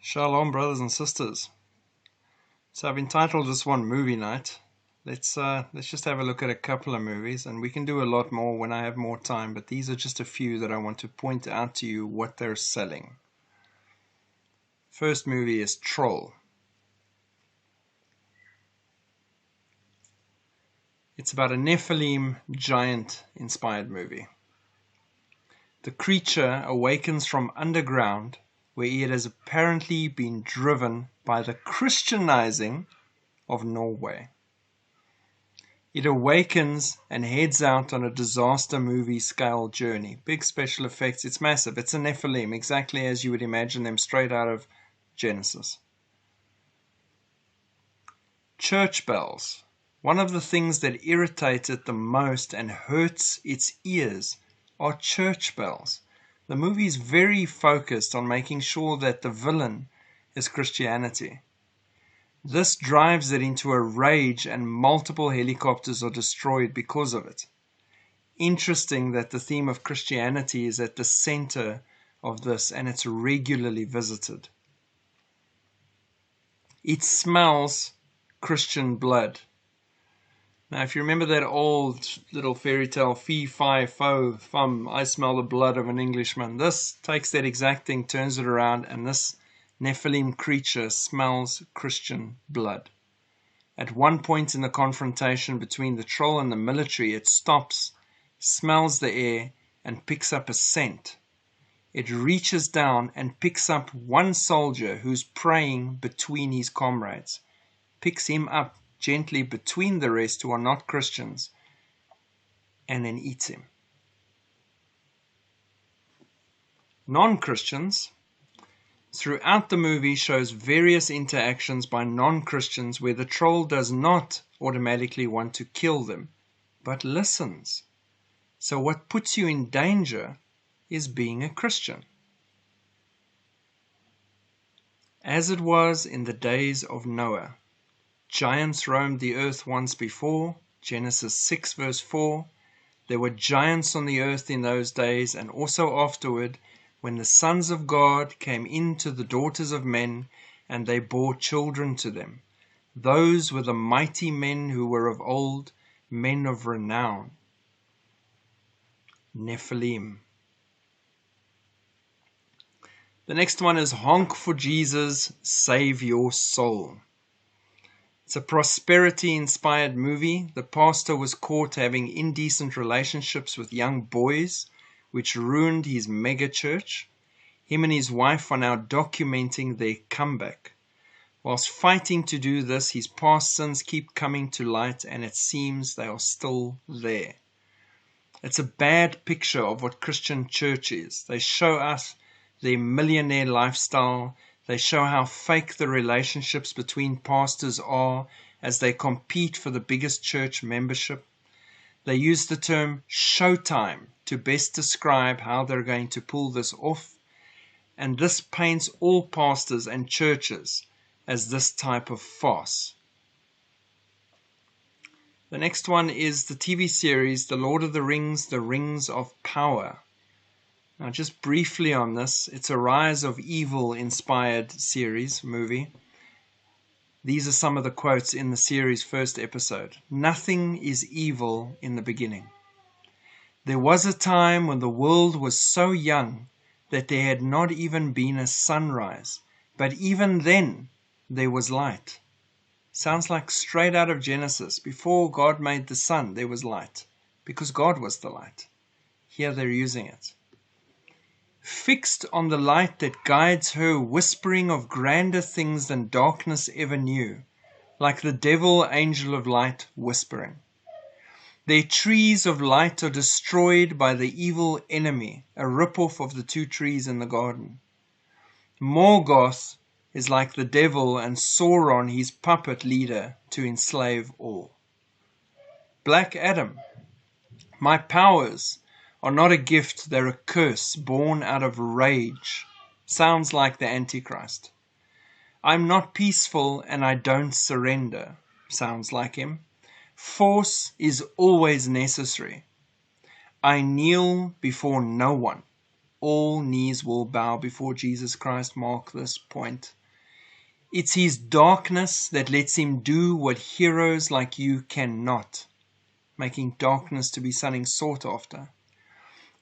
Shalom, brothers and sisters. So I've entitled this one Movie Night. Let's just have a look at a couple of movies, and we can do a lot more when I have more time, but these are just a few that I want to point out to you what they're selling. First movie is Troll. It's about a Nephilim giant inspired movie. The creature awakens from underground, where it has apparently been driven by the Christianizing of Norway. It awakens and heads out on a disaster movie scale journey. Big special effects, it's massive. It's a Nephilim, exactly as you would imagine them straight out of Genesis. Church bells. One of the things that irritates it the most and hurts its ears are church bells. The movie is very focused on making sure that the villain is Christianity. This drives it into a rage, and multiple helicopters are destroyed because of it. Interesting that the theme of Christianity is at the center of this, and it's regularly visited. It smells Christian blood. Now, if you remember that old little fairy tale, fee, fi, fo, fum, I smell the blood of an Englishman. This takes that exact thing, turns it around, and this Nephilim creature smells Christian blood. At one point in the confrontation between the troll and the military, it stops, smells the air, and picks up a scent. It reaches down and picks up one soldier who's praying between his comrades, picks him up gently between the rest who are not Christians, and then eats him. Non-Christians. Throughout the movie shows various interactions by non-Christians where the troll does not automatically want to kill them, but listens. So what puts you in danger is being a Christian. As it was in the days of Noah. Giants roamed the earth once before, Genesis 6 verse 4. There were giants on the earth in those days, and also afterward, when the sons of God came in to the daughters of men, and they bore children to them. Those were the mighty men who were of old, men of renown. Nephilim. The next one is Honk for Jesus, Save Your Soul. It's a prosperity-inspired movie. The pastor was caught having indecent relationships with young boys, which ruined his mega church. Him and his wife are now documenting their comeback. Whilst fighting to do this, his past sins keep coming to light, and it seems they are still there. It's a bad picture of what Christian church is. They show us their millionaire lifestyle. They show how fake the relationships between pastors are as they compete for the biggest church membership. They use the term showtime to best describe how they're going to pull this off. And this paints all pastors and churches as this type of farce. The next one is the TV series, The Lord of the Rings, The Rings of Power. Now, just briefly on this, it's a Rise of Evil inspired movie. These are some of the quotes in the series' first episode. Nothing is evil in the beginning. There was a time when the world was so young that there had not even been a sunrise, but even then there was light. Sounds like straight out of Genesis. Before God made the sun, there was light, because God was the light. Here they're using it. Fixed on the light that guides her, whispering of grander things than darkness ever knew, like the devil angel of light whispering. Their trees of light are destroyed by the evil enemy, a ripoff of the two trees in the garden. Morgoth is like the devil, and Sauron his puppet leader to enslave all. Black Adam. My powers are not a gift, they're a curse born out of rage. Sounds like the Antichrist. I'm not peaceful and I don't surrender. Sounds like him. Force is always necessary. I kneel before no one. all knees will bow before Jesus Christ mark this point. It's his darkness that lets him do what heroes like you cannot, making darkness to be something sought after.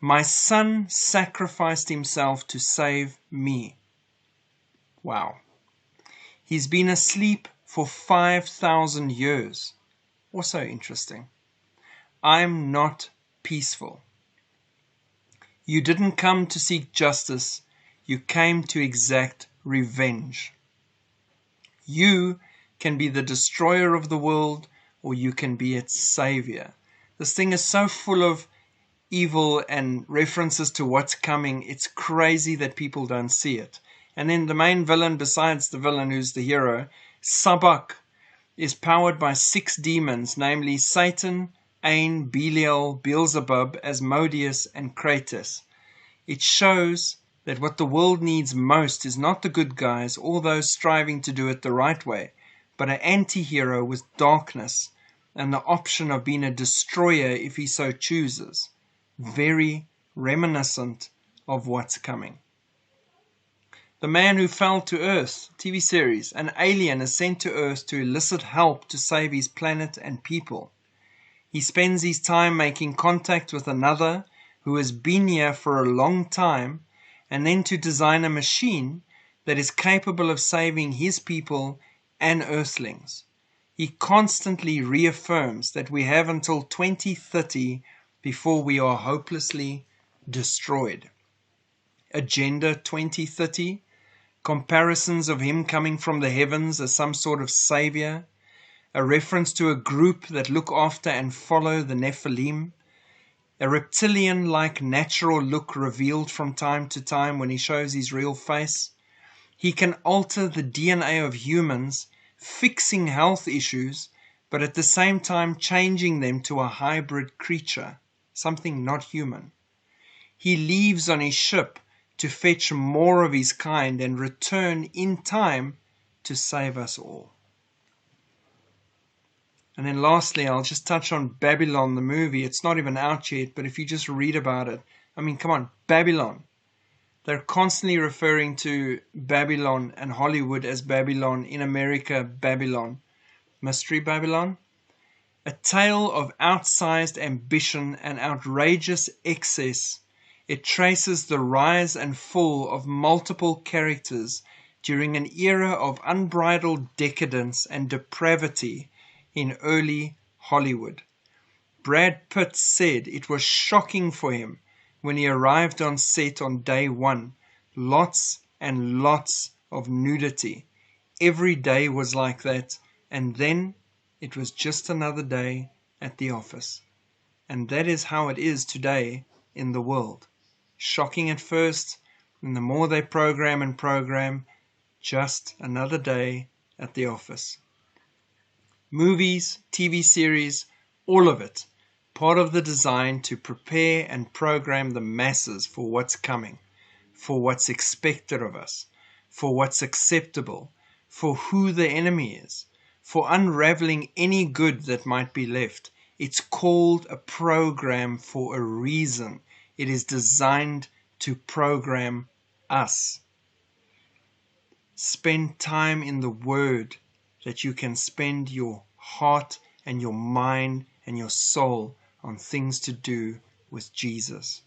My son sacrificed himself to save me. Wow. He's been asleep for 5,000 years. Also interesting. I'm not peaceful. You didn't come to seek justice. You came to exact revenge. You can be the destroyer of the world, or you can be its savior. This thing is so full of evil and references to what's coming. It's crazy that people don't see it. And then the main villain, besides the villain who's the hero, Sabak, is powered by 6 demons, namely Satan, Ain, Belial, Beelzebub, Asmodeus, and Kratos. It shows that what the world needs most is not the good guys or those striving to do it the right way, but an anti-hero with darkness and the option of being a destroyer if he so chooses. Very reminiscent of what's coming. The Man Who Fell to Earth, TV series. An alien is sent to Earth to elicit help to save his planet and people. He spends his time making contact with another who has been here for a long time, and then to design a machine that is capable of saving his people and Earthlings. He constantly reaffirms that we have until 2030 before we are hopelessly destroyed. Agenda 2030, comparisons of him coming from the heavens as some sort of savior, a reference to a group that look after and follow the Nephilim, a reptilian-like natural look revealed from time to time when he shows his real face. He can alter the DNA of humans, fixing health issues, but at the same time changing them to a hybrid creature, something not human. He leaves on his ship to fetch more of his kind and return in time to save us all. And then lastly, I'll just touch on Babylon, the movie. It's not even out yet, but if you just read about it, I mean, come on, Babylon. They're constantly referring to Babylon and Hollywood as Babylon, in America, Babylon. Mystery Babylon? A tale of outsized ambition and outrageous excess. It traces the rise and fall of multiple characters during an era of unbridled decadence and depravity in early Hollywood. Brad Pitt said it was shocking for him when he arrived on set on day 1. Lots and lots of nudity. Every day was like that, and then it was just another day at the office. And that is how it is today in the world. Shocking at first, and the more they program, just another day at the office. Movies, TV series, all of it, part of the design to prepare and program the masses for what's coming, for what's expected of us, for what's acceptable, for who the enemy is, for unraveling any good that might be left. It's called a program for a reason. It is designed to program us. Spend time in the Word that you can spend your heart and your mind and your soul on things to do with Jesus,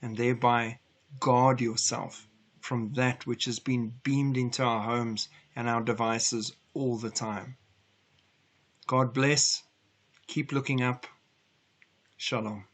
and thereby guard yourself from that which has been beamed into our homes and our devices all the time. God bless. Keep looking up. Shalom.